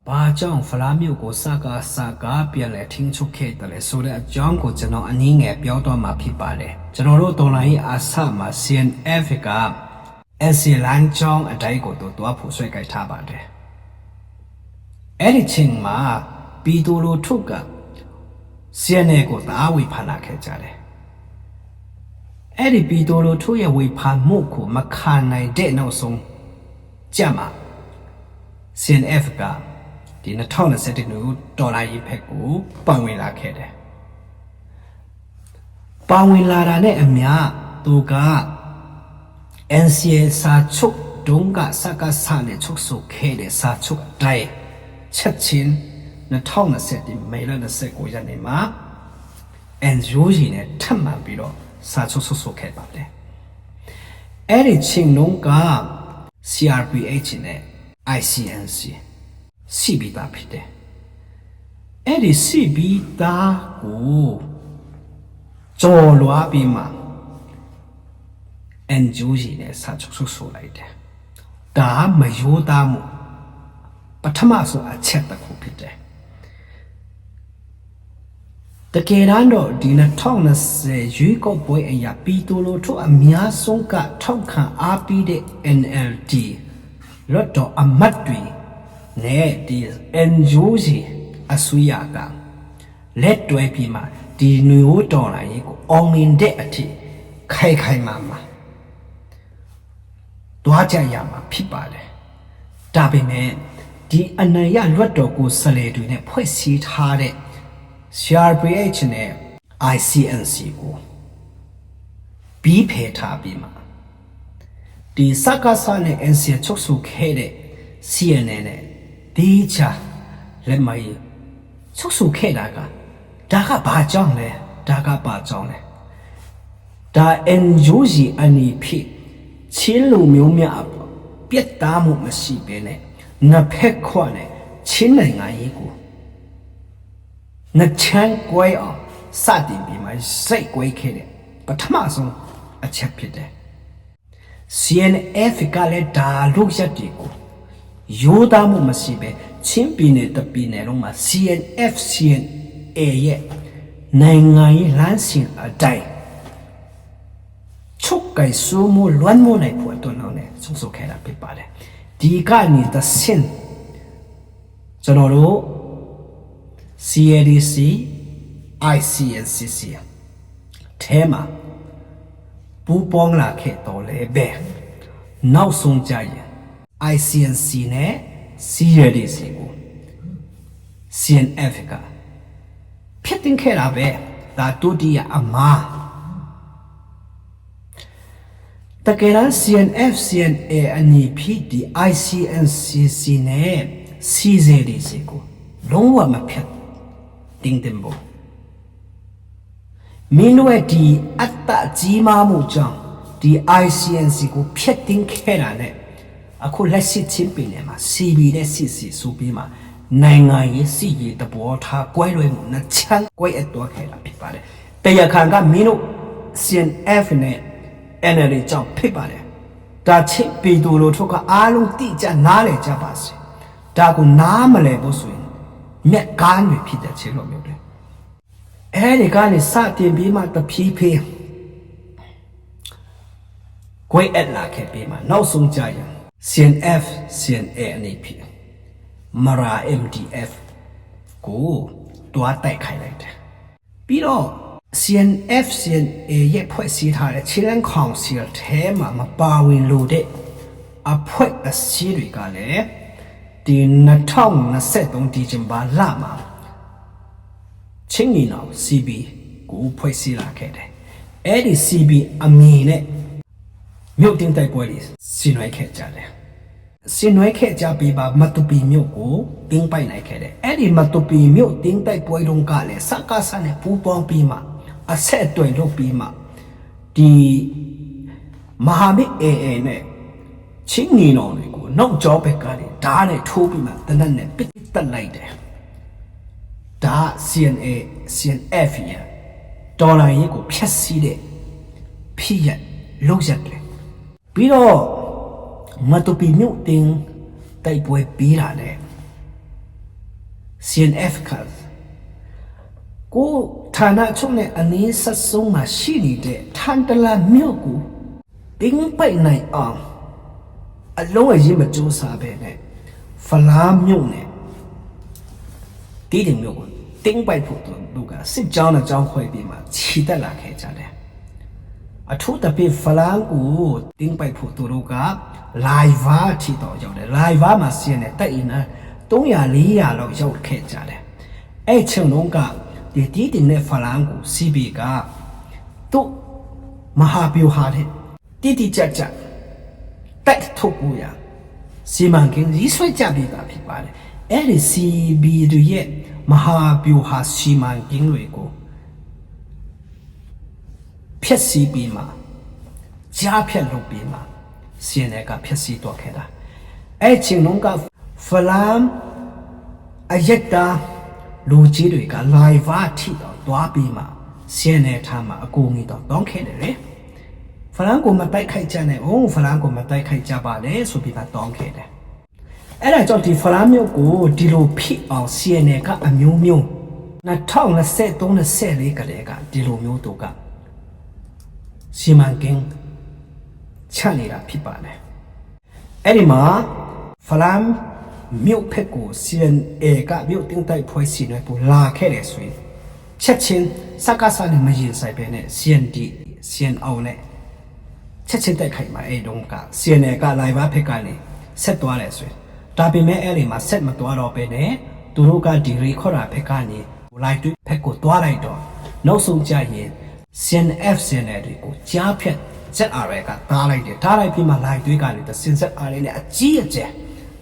ဘာကြောင့်ဖလားမြို့ကိုစကားပြန်လဲထင်းချုပ်ခဲ့တယ်လဲဆိုတဲ့အကြောင်းကိုကျွန်တော်အနည်းငယ်ပြောတော့မှာဖြစ်ပါတယ်ကျွန်တော်တို့တော်လိုင်းအားဆမှာ CNF က SC လမ်းကြောင်းအတိုင်းကိုတော့ဖို့ဆွဲကြိုက်ထားပါတယ်အဲ့ဒီချိန်မှာပီတိုလိုထုတ်က CNF ကိုတားဝေဖန်လာခဲ့ကြတယ်အဲ့ဒီပီတိုလိုထုတ်ရဲ့ဝေဖန်မှုကိုမခံနိုင်တဲ့နောက်ဆုံးကြမှာ CNF ကဒီ2021ခုဒေါ်လာရေးဖက်ကိုပန်ဝင်လာခဲ့တယ်ပန်ဝင်လာတာနဲ့အမျှသူက NCA စာချုပ်တုံးကစကားဆနဲ့ချုပ်ဆိုခဲ့တဲ့စာချုပ်အတိုင်းချက်ချင်း2021မေလ29ရက်နေ့မှာ NGO နဲ့ထပ်မံပြီးတော့စာချုပ်ဆိုခဲ့ပါတယ်အဲ့ဒီချိန်လုံးက CRPH နဲ့ ICNC စီဘီတာဖြစ်တယ်အဲ့ဒီစီဘီတာကိုကျော်လွှားပြီးမှ NGO နဲ့စာချုပ်ဆိုလိုက်တယ်ဒါမယိုးသားမှုပထမဆုံးအချက်တစ်ခုဖြစ်တယ်တကယ်တော့ဒီ2020ရွေးကောက်ပွဲအရာပီတိုလိုထုတ်အများဆုံးကထောက်ခံအားပေးတဲ့ NLD လွတ်တော်အမတ်တွေနဲ့ဒီ NGO အစိုးရကလက်တွဲပြီးမှဒီမျိုးတော်လာရေးကိုအောင်မြင်တဲ့အထိခိုင်မာတွားကြရမှာဖြစ်ပါတယ်ဒါပေမဲ့ဒီအနရလွတ်တော်ကိုစလေတွေနဲ့ဖွဲ့စည်းထားတဲ့ CRPH နဲ့ ICNC ကိုပြီးဖယ်ထားပြီးမှဒီစကားဆနဲ့ NCA ချုပ်ဆိုခဲ့တဲ့ CNN နဲ့ဒီချာလက်မကြီးချုပ်ဆိုခဲ့တာကဒါကဘာကြောင့်လဲဒါ NGO အနေဖြင့်ချင်းလူမျိုးများပြတ်သားမှုမရှိဘဲနဲ့နှစ်ဖက်ခွနဲ့ချင်းနိုင်ငံရေးကိုနှစ်ချမ်းကွဲအောင်စတင်ပြီးမှစိတ်ကွဲခဲ့တဲ့ပထမဆုံးအချက်ဖြစ်တယ် CNF ကလည်းဒါလို့ရက်တီကိုရိုးသားမှုမရှိပဲချင်းပြည်နယ်တပြည်နယ်လုံးမှာ CNF CNA ရဲ့နိုင်ငံရေးလမ်းစဉ်အတိုင်းချုပ်ကိုင်စိုးမှုလွမ်းမိုးနိုင်ဖို့အတွက်လည်းဆုံးဆိုခဲ့တာဖြစ်ပါတယ်ဒီကနေသဆင့်ကျွန်တော်တို့ CADC ICNCC ထဲမှာပူပေါင်းလာခဲ့တော့လေပဲနောက်ဆုံးကြရင် ICNC နဲ့ CADC ကို CNF ကဖြစ်တင်ခဲ့တာပဲဒါဒုတိယအမှားတကယ်တော့ CNF CNA အနေဖြင့်ဒီ ICNCC နဲ့ CADC ကိုလုံးဝမဖြစ်တင်တင်ဖို့မင်းတို့ဒီအတ္တကြီးမားမှုကြောင့်ဒီ ICNC ကိုဖျက်တင်ခဲ့တာနဲ့အခုလက်ရှိချင်းပြည်နယ်မှာ CB နဲ့ CC ဆိုပြီးမှနိုင်ငံရေးစီရေးတဘောထားကွဲလွဲမှုနှစ်ချမ်းကွဲအပ်သွားခဲ့တာဖြစ်ပါတယ်တရားခံကမင်းတို့ CNF နဲ့ NLD ကြောင့်ဖြစ်ပါတယ်ဒါချင်းပြည်သူတို့ထုတ်ကအားလုံးတိကျနားလည်ကြပါစေဒါကိုနားမလည်ဖို့ဆိုရင်မြက်ကားတွေဖြစ်တဲ့ချင်းလိုမျိုးတယ်အဲဒီကနေစတင်ပြီးမှတဖြည်းဖြည်းကွဲအပ်လာခဲ့ပြီးမှနောက်ဆုံးကြရင် CNF CNA အနေဖြင့်မရာ MDF ကိုတွားတိုက်ခိုက်လိုက်တယ်ပြီးတော့ CNF CNA ရဲ့ဖွဲ့စည်းထားတဲ့ Chilean Council ထဲမှာမပါဝင်လို့အဖွဲ့အစည်းတွေကလည်းဒီ2023ဒီဇင်ဘာလမှာချင်းနီနောင် CB ကိုဖွဲ့စည်းလာခဲ့တယ်အဲ့ဒီ CB အမည်နဲ့မြို့တင်တိုက်ပွဲတွေဆင်နွှဲခဲ့ကြတယ်ဆင်နွှဲခဲ့ကြပြီးပါမတူပီမြို့ကိုတင်းပိုက်နိုင်ခဲ့တယ်အဲ့ဒီမတူပီမြို့တင်းတိုက်ပွဲတုန်းကလည်းစကားဆနဲ့ပူပေါင်းပြီးမှအဆက်အသွယ်လုပ်ပြီးမှဒီမဟာမိတ် AA နဲ့ချင်းနီနောင်တွေကိုနောက်ကျောဘက်ကနေဓာတ်နဲ့ထိုးပြီးမှတနက်နဲ့ပစ်တက်လိုက်တယ်ဒါ CNA CNF ရဒေါ်လာရေးကိုဖျက်ဆီးတဲ့ဖြစ်ရလုံးရတယ်ပြီးတော့မတူပီမြို့တင်တိုက်ပွဲပြီးတာနဲ့ CNF ကကိုဌာနချုပ်နဲ့အနည်းဆက်ဆုံးမှာရှိနေတဲ့ထန်တလာမြို့ကိုတင်းပိုက်နိုင်အောင်အလုံးအရင်မကြိုးစားပဲနဲ့ဖလားမြို့နဲ့တီးတင်မြို့ကိုတင်းပိုက်ဖို့သူကစစ်ကြောင်းနဲ့ကြောင်းခွဲပြီးမှခြိတက်လာခဲ့ကြတယ်အထူးသဖြင့်ဖလားကိုတင်းပိုက်ဖို့သူတို့ကလိုင်ဗာထီတော့ရောက်တယ်လိုင်ဗာမှာစီးနေတိုက်ရင်300 400လောက်ရောက်ခဲ့ကြတယ်အဲ့ချိန်လုံးကဒီတီးတင်နဲ့ဖလားကိုစီးပြီးကသူ့မဟာဗျူဟာတဲ့တိတိကျကျတက်ထုတ်ဖို့ရစီမံကိန်းရေးဆွဲကြပြီးတာဖြစ်ပါတယ်အဲ့ဒီ CB ရဲ့မဟာဗျူဟာစီမံကိန်းတွေကိုဖြည့်ဆည်းပြီးမှကြားဖြတ်လုပ်ပြီးမှစီနေကဖြည့်ဆည်းတော့ခဲ့တာအဲ့ချိန်လုံးကဖလမ်အယက်တာလူကြီးတွေကလိုင်ဗာထိတော့တွားပြီးမှစီနေထားမှာအကူအညီတော့တောင်းခဲ့တယ်လေဖလမ်ကိုမတိုက်ခိုက်ကြနဲ့ဖလမ်ကိုမတိုက်ခိုက်ကြပါနဲ့ဆိုပြီးမှတောင်းခဲ့တယ်အဲ့ဒါကြောင့်ဒီဖလားမျိုးကိုဒီလိုဖြစ်အောင် CNA ကအမျိုးမျိုး2023-24ကလေးကဒီလိုမျိုးတို့ကစီမံကိန်းချနေတာဖြစ်ပါတယ်အဲ့ဒီမှာဖလားမြို့ဖက်ကို CNA ကမြို့တင်တိုက်ဖွဲ့စီနေပူလာခဲ့တယ်ဆိုရင်ချက်ချင်းစကားစားနဲ့မရင်ဆိုင်ပဲနဲ့ CNO နဲ့ချက်ချင်းတိုက်ခိုက်မှာအဲ့တုန်းက CNA ကလိုင်ဗာဖက်ကနေဆက်သွားတယ်ဆိုရင်ဒါပေမဲ့အဲ့ဒီမှာဆက်မသွားတော့ပဲနဲ့သူတို့ကဒီရီခေါ်တာဖက်ကနေလိုက်တွေ့ဖက်ကိုသွားလိုက်တော့နောက်ဆုံးကြရင် CNF တွေကိုကြားဖြတ် ZR ကတားလိုက်တယ်တားလိုက်ပြီးမှလိုက်တွေ့ကနေတစင် ZR နဲ့အကြီးအကျယ်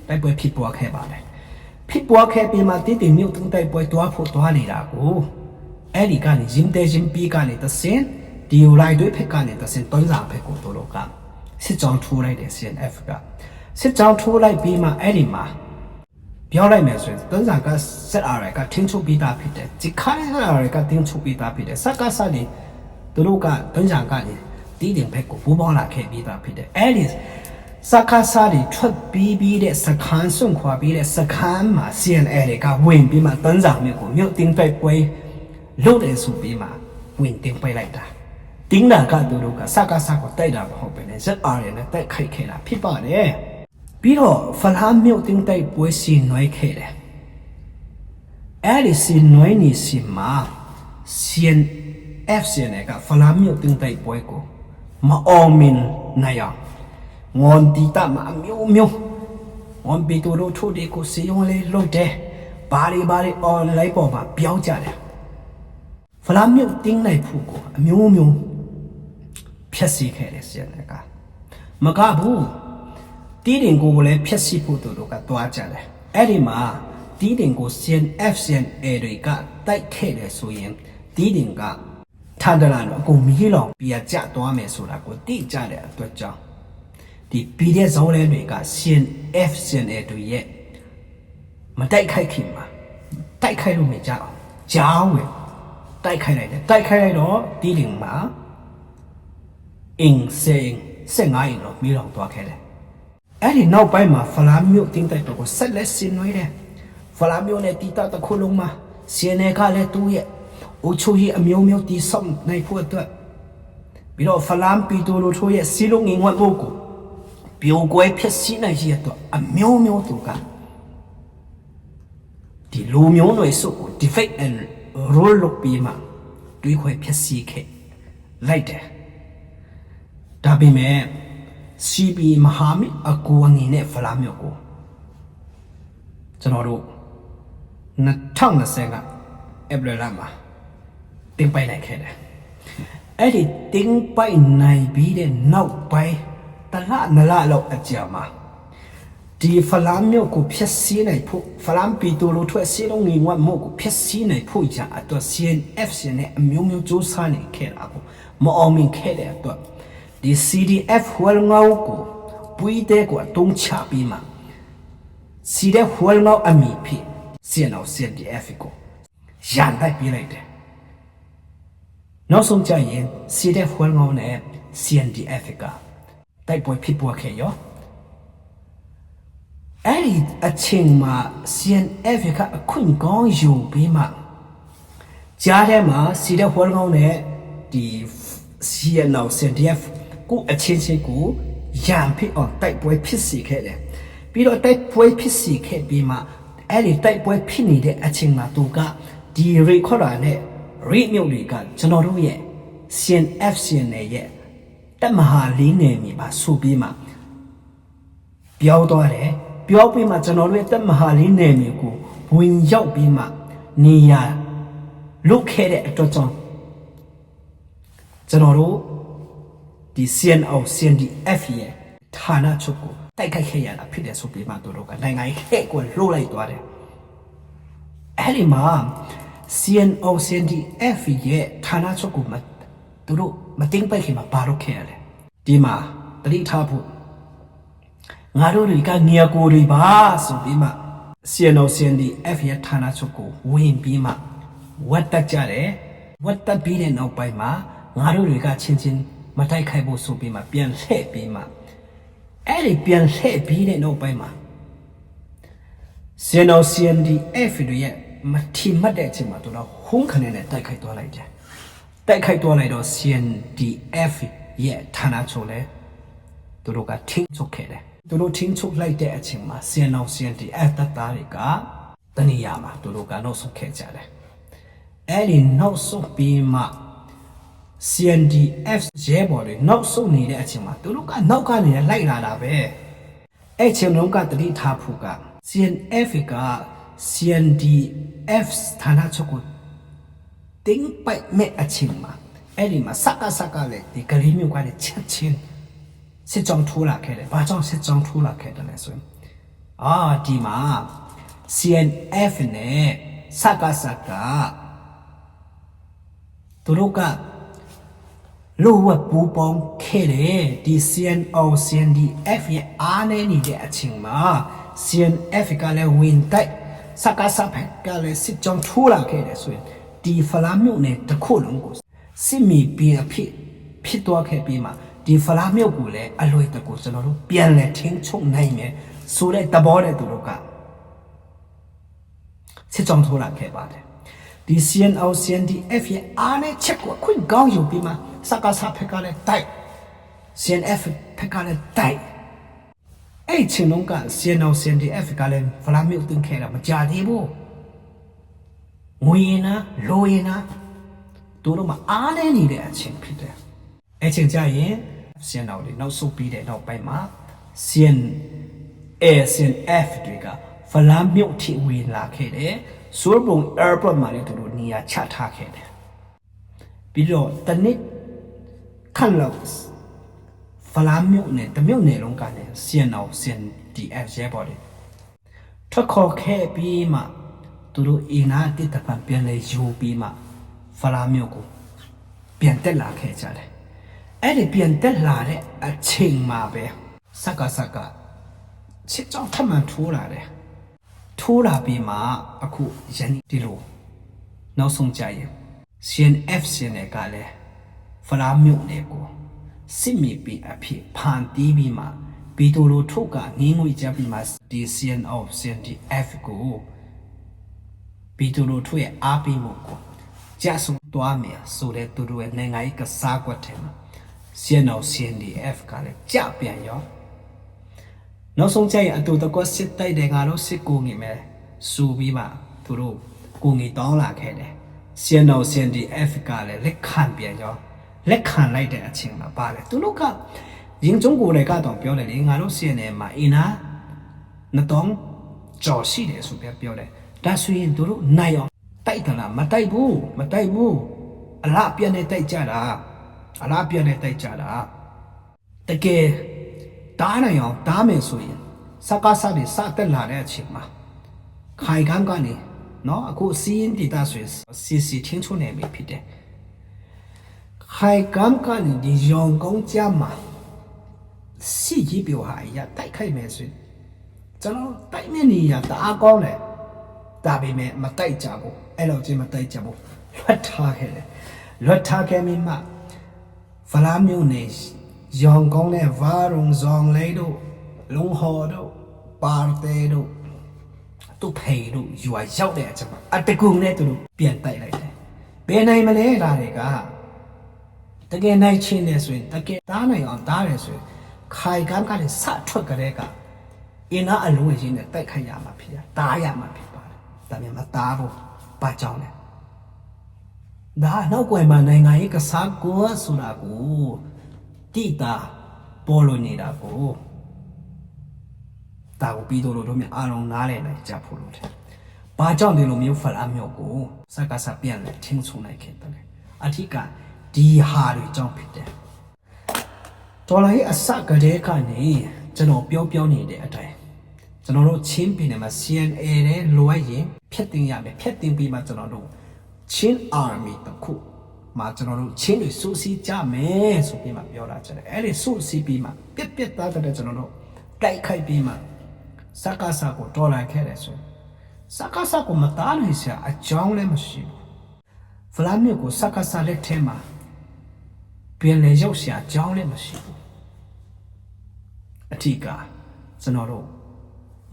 တိုက်ပွဲဖြစ်ပွားခဲ့ပါတယ်ဖြစ်ပွားခဲ့ပြီးမှတိတိမြို့တုံးတိုက်ပွဲတွားဖို့တွားနေတာကိုအဲ့ဒီကနေရင်တဲရင်ပြီးကနေတစင်ဒီလိုက်တွေ့ဖက်ကနေတစင်တွန်းစာဖက်ကိုတို့ကစစ်ကြောင်းထိုးလိုက်တယ် CNF ကစစ်ကြောင်းထိုးလိုက်ပြီးမှအဲ့ဒီမှာပြောလိုက်မယ်ဆိုရင်တွန်းစာက ZR ကထင်းချုပ်ပြီးသားဖြစ်တယ်ဒီခိုင်း ZR ကတင်းချုပ်ပြီးသားဖြစ်တယ်စကားစားနေသူတို့ကတွန်းစာကနေတီးတင်ဖက်ကိုပူးပေါင်းလာခဲ့ပြီးသားဖြစ်တယ်အဲ့ဒီစကားစားတွေထွက်ပြီးတဲ့စခန်းဆွန့်ခွာပြီးတဲ့စခန်းမှာ CNA ကဝင်ပြီးမှတွန်းစာမျိုးကိုမြို့တင်တိုက်ပွဲလုပ်တယ်ဆိုပြီးမှဝင်တင်ပွဲလိုက်တာတင်းတာကသူတို့ကစကားစားကိုတိုက်တာမဟုတ်ပဲနဲ့ ZR နဲ့တိုက်ခိုက်ခဲ့တာဖြစ်ပါတယ်ပြီးတော့ဖလားမြို့တင်တိုက်ပွဲစီနွိုင်းခဲ့တယ်အဲ့ဒီစီနွိုင်းနေစီမှာ CNF ကဖလားမြို့တင်တိုက်ပွဲကိုမအောင်မြင်နိုင်အောင်ငွန်တီတာမအမျိုးမျိုးဝန်ပီတိုတို့ထိုးဒီကိုစီယုံလေးလုပ်တယ်ဘာတွေ online ပေါ်မှာပြောင်းကြတယ်ဖလားမြို့တင်နိုင်ဖို့ကိုအမျိုးမျိုးဖြတ်စီခဲ့တယ် CNF ကမကဘူးတီးတင်ကိုလည်းဖြတ်စီဖို့တို့ကတွားကြတယ်အဲ့ဒီမှာတီးတင်ကို CNF တွေကတိုက်ခဲ့တယ်ဆိုရင်တီးတင်ကထန်တလာတော့အကုန်မီးလောင်ပြကြသွားမယ်ဆိုတာကိုသိကြတဲ့အတွက်ကြောင့်ဒီပြည်တဲ့ဇောင်းလဲတွေက CNF တွေရဲ့မတိုက်ခိုက်ခင်မှာတိုက်ခိုက်လို့မကြအောင်ကြောင်းဝင်တိုက်ခိုက်လိုက်တယ်တိုက်ခိုက်လိုက်တော့တီးတင်မှာအင်းစင်15ရင်တော့မီးလောင်သွားခဲ့တယ်အဲ့ဒီနောက်ပိုင်းမှာဖလားမြို့တင်းတိုက်တော့ဆက်လက်ဆင်နွှဲတယ်ဖလားမြို့နဲ့တီတာတစ်ခုလုံးမှာ CNA ကလည်းသူ့ရဲ့အချို့ရဲ့အမျိုးမျိုးတီဆောင်နိုင်ဖို့အတွက်ပြီးတော့ဖလားပီတိုလိုထိုးရဲ့စီလုံးငင်ဝတ်ဖို့ကိုပြိုကွဲဖြစ်စီနိုင်ရတော့အမျိုးမျိုးသူကဒီလူမျိုးတွေစုကို defect and role လုပ်ပြီးမှတွေးခွဲဖြစ်စီခဲ့လိုက်တယ်ဒါပေမဲ့ CB မဟာမိတ်အကူအညီနဲ့ဖလားမြို့ကိုကျွန်တော်တို့2020ကဧပြီလမှာတင်ပိုင်နိုင်ခဲ့တယ်အဲ့ဒီတင်ပိုင်နိုင်ပြီးတဲ့နောက်ပိုင်းတလနလလောက်အကြာမှာဒီဖလားမြို့ကိုဖျက်ဆီးနိုင်ဖို့ဖလားပီတိုလိုထွက်စီလုံးငင်ဝတ်မို့ကိုဖျက်ဆီးနိုင်ဖို့ကြာအတွက် CNF နဲ့အမျိုးမျိုးစူးစမ်းနေခဲ့တာကိုမအောင်မြင်ခဲ့တဲ့အတွက်ဒီ CDF ဟွယ်ငေါကိုပွေးတဲ့ကိုအတုံးချပြီးမှ CDF ဟွယ်ငေါအမိဖြစ် CNDF ကိုရန်တိုက်ပြလိုက်တယ်နောက်ဆုံးကြရင် CDF ဟွယ်ငေါနဲ့ CNDF ကတိုက်ပွဲဖြစ်ပွားခဲ့ရော အဲ့ဒီအချိန်မှာ CNF ကအခွင့်ကောင်းယူပြီးမှကြားထဲမှာစီတဲ့ဟောကောင်းနဲ့ဒီ CNO CNDF ကိုအချင်းချင်းကိုရံဖြစ်အောင်တိုက်ပွဲဖြစ်စီခဲ့တယ်ပြီးတော့တိုက်ပွဲဖြစ်စီခဲ့ပြီးမှအဲ့ဒီတိုက်ပွဲဖြစ်နေတဲ့အချိန်မှာသူကဒီ recorder နဲ့ read မြုပ်တွေကကျွန်တော်တို့ရဲ့ CNF CNA ရဲ့တမဟာလေးနယ်မြေမှာဆိုပြီးမှပြောသွားတယ်ပြောပြီးမှကျွန်တော်တို့ရဲ့တမဟာလေးနယ်မြေကိုဝင်ရောက်ပြီးမှနေရလုတ်ခဲ့တဲ့အတွက်ကြောင့်ကျွန်တော်တို့ဒီ CNO CNDF ရဲ့ဌာနချုပ်ကိုတိုက်ခိုက်ခဲ့ရတာဖြစ်တယ်ဆိုပြီးမှတို့ကနိုင်ငံရေးဟဲ့ကိုလှုပ်လိုက်သွားတယ်အဲ့ဒီမှာ CNO CNDF ရဲ့ဌာနချုပ်ကိုတို့မတင်ပိုက်ခင်မှာဘာလို့ခဲ့ရလဲဒီမှာတတိထားဖို့ငါတို့တွေကငီယာကိုတွေပါဆိုပြီးမှ CNO CNDF ရဲ့ဌာနချုပ်ကိုဝင်ပြီးမှဝတ်တက်ကြတယ်ဝတ်တက်ပြီးတဲ့နောက်ပိုင်းမှာငါတို့တွေကချင်းချင်းမတိုက်ခိုက်ဖို့ဆိုပြီးမှပြန်လှည့်ပြီးမှအဲ့ဒီပြန်လှည့်ပြီးတဲ့နောက်ပိုင်းမှာ CNO CNDF တွေရဲ့မထီမှတ်တဲ့အချိန်မှာတို့တော့ဟုံးခနဲ့တိုက်ခိုက်သွားလိုက်တယ်တိုက်ခိုက်သွားလိုက်တော့ CNDF ရဲ့ဌာနချုပ်လဲတို့ကထင်းချုပ်ခဲ့တယ်တို့ထင်းချုပ်လိုက်တဲ့အချိန်မှာ CNO CNDF တပ်သားတွေကတနေရာမှာတို့ကနောက်ဆုံးခဲ့ကြတယ်အဲ့ဒီနောက်ဆုံးပြီးမှ CNDF ရဲဘော်တွေနောက်ဆုံးနေတဲ့အချိန်မှာတို့ကနောက်ကနေလိုက်လာတာပဲအဲ့ချိန်လုံးကတတိထားဖို့က CNF က CNDF ဌာနချုပ်ကိုတင်းပိုက်မဲ့အချိန်မှာအဲ့ဒီမှာစကလည်းဒီကလေးမျိုးကလည်းချက်ချင်းစစ်ကြောင်းထိုးလာခဲ့တယ်ဘာကြောင့်စစ်ကြောင်းထိုးလာခဲ့တယ်လဲဆိုရင်ဒီမှာ CNF နဲ့စကတို့ကလိုဝပူပေါင်းခဲ့တယ်ဒီ CNO CNDF ရဲ့အားနေနေတဲ့အချိန်မှာ CNF ကလည်းဝင်တိုက်စကဖက်ကလည်းစစ်ကြောင်းထိုးလာခဲ့တယ်ဆိုရင်ဒီဖလားမြို့နယ်တစ်ခုလုံးကိုစစ်မီပြီးဖြစ်သွားခဲ့ပြီးမှဒီဖလားမြို့ကိုလည်းအလွယ်တကူကျွန်တော်တို့ပြန်လဲထင်းချုပ်နိုင်မယ်ဆိုတဲ့သဘောနဲ့သူတို့ကစစ်ကြောင်းထိုးလာခဲ့ပါတယ်ဒီ CNO CNDF ရဲ့အားနဲ့ချက်ကိုခွင့်ကောင်းယူပြီးမှစကဖက်ကလည်းတိုက် CNF ဖက်ကလည်းတိုက်အဲ့ချင်းလုံးက CNO CNDF ကလည်းဖလားမြို့တင်ခဲ့တာမကြသေးဘူးငွေရင်နာလိုရင်နာတို့တော့မအားနေနေတဲ့အချိန်ဖြစ်တယ်အဲ့ချိန်ကျရင် CNO တွေနောက်ဆုတ်ပြီးတဲ့နောက်ပိုင်းမှာ CNF တွေကဖလားမြို့ထိဝင်လာခဲ့တယ်ဆိုဘုံ airport မှာလည်းတို့နေရာချထားခဲ့တယ်ပြီးတော့တနစ်ခန့်လောက်ဖလားမြို့နဲ့တမြို့နယ်လုံးကလည်း CNO CNDF ရဲဘော်တွေထွက်ခေါ်ခဲ့ပြီးမှတို့အင်နာတစ်တပံပြန်လဲယူပြီးမှဖလားမြို့ကိုပြန်တက်လာခဲ့ကြတယ်အဲ့ဒီပြန်တက်လာတဲ့အချိန်မှာပဲစကစစ်ကြောင်းထမှန်ထိုးလာတယ်ထိုးလာပြီးမှအခုရန်ဒီလိုနောက်ဆုံးကြရင် CNF နဲ့ကလည်းဖလားမြို့နယ်ကိုစစ်မြေပြင်အဖြစ်ဖန်တီးပြီးမှဘီတိုလိုထုတ်ကငင်းငွေကြပြီးမှဒီ CNO CNDF ကိုဘီတိုလိုထုတ်ရဲ့အားပေးမှုကိုကြဆုံသွားမယ်ဆိုတဲ့သူတို့ရဲ့နိုင်ငံရေးကစားကွက်ထဲမှာ CNO CNDF ကလည်းကြပြန်ရောနောက်ဆုံးကျရင်အတူတကွစစ်တိုက်တဲ့ငါတို့စစ်ကိုငင်မယ်စူပြီးမှသူတို့ကိုငင်တောင်းလာခဲ့တယ် CNO CNDF ကလည်းလက်ခံပြန်ရောလက်ခံလိုက်တဲ့အချိန်မှာပါလေသူတို့ကရင်ကျုံကိုလည်းကတော့ပြောတယ်လေငါတို့ CNA မှာအင်နာနှစ်တောင်းကြော်ရှိတယ်ဆိုပြပြောတယ်ဒါဆိုရင်သူတို့နိုင်အောင်တိုက်တယ်လားမတိုက်ဘူးအလားပြန်နေတိုက်ကြတာတကယ်တားနိုင်အောင်တားမယ်ဆိုရင်စကားတွေစတက်လာတဲ့အချိန်မှာခိုင်ကန်းကနေနော်အခုစီးရင်ဒေတာဆိုရင်စီထင်းချုံနေပြီဖြစ်တယ်ခိုင်ကန်းကနေဒီရောင်ကောင်းကြမှာစီကြီးပြောဟာရတိုက်ခိုက်မယ်ဆိုရင်ကျွန်တော်တိုက်မဲ့နေရတအားကောင်းတယ်ဒါပေမဲ့မတိုက်ကြဘူးအဲ့လိုချင်းမတိုက်ကြဘူးလွတ်ထားခဲ့မိမှဖလားမျိုးနေရောင်ကောင်းတဲ့ဗာရုံဇောင်လေးတို့လုံဟော်တို့ပ ပါတဲ့တို့သူ့ဖေတို့ယူရရောက်တဲ့အချိန်မှာအတကူနဲ့သူတို့ပြန်တိုက်လိုက်တယ်ဘယ်နိုင်မလဲဒါတွေကတကယ်နိုင်ချင်းနေဆိုရင်တကယ်တားနိုင်အောင်တားတယ်ဆိုရင်ခိုင်ကမ်းကလည်းစထွက်ကြတဲ့ကအင်းအလုံးရင်းနဲ့တိုက်ခိုက်ရမှာဖြစ်ရတားရမှာဖြစ်ပါတယ်ဒါပေမဲ့တားဖို့ပါကြောင်းလဲဒါနောက်ကွယ်မှာနိုင်ငံရေးကစားကိုဆိုတာကိုတိတာပေါ်လို့နေတာကိုဒါကိုပြီးတော့တို့မြအားလုံးနားလည်နိုင်ကြဖို့လို့တယ်။ဘာကြောင့်ဒီလိုမျိုးဖလားမျိုးကိုစကားစပြန်လဲထင်းဆုံနိုင်ခဲ့တယ်။အထက်ကဒီဟာတွေကြောင့်ဖြစ်တယ်။တော်လိုက်အစကတည်းကနေကျွန်တော်ပြောနေတဲ့အတိုင်းကျွန်တော်တို့ချင်းပြည်နယ်မှာ CNA နဲ့လိုအပ်ရင်ဖျက်တင်ရမယ်။ဖျက်တင်ပြီးမှကျွန်တော်တို့ချင်း army တခုမှာကျွန်တော်တို့ချင်းတွေစုစည်းကြမယ်ဆိုပြီးမှပြောတာကျတယ်။အဲ့ဒီစုစည်းပြီးမှပြက်သားတဲ့ကျွန်တော်တို့တိုက်ခိုက်ပြီးမှစကားစကိုတော်လိုက်ခဲ့တယ်ဆိုစကားစကိုမတားနိုင်စရာအကြောင်းလည်းမရှိဘူးဖလာမီကိုစကားစလက်ထဲမှာပြန်လေရောက်စရာအကြောင်းလည်းမရှိဘူးအထီးကကျွန်တော်တို့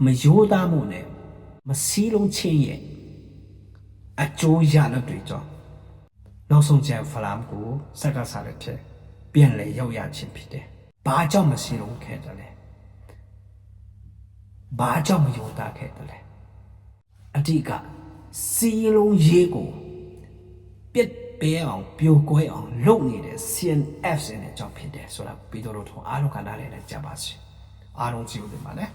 မယိုးသားမှုနဲ့မစည်းလုံးချင်းရဲ့အကျိုးရလဒ်တွေကြောင့်နောက်ဆုံးကျန်ဖလာမကိုစကားစလက်ထဲပြန်လေရောက်ရခြင်းဖြစ်တယ်ဘာကြောင့်မစည်းလုံးခဲ့တယ်လဲဘာကြောင့်မယုံတာခဲ့တယ်လဲအတိကစီလုံးရေးကိုပြက်ပဲအောင်ပြိုကွဲအောင်လုပ်နေတဲ့ CNF နဲ့ကြောင့်ဖြစ်တယ်ဆိုတာပြီးတော့အားလုံးကနားလည်ကြပါစေအားလုံးကြည့်ဦးတယ်ပါလေ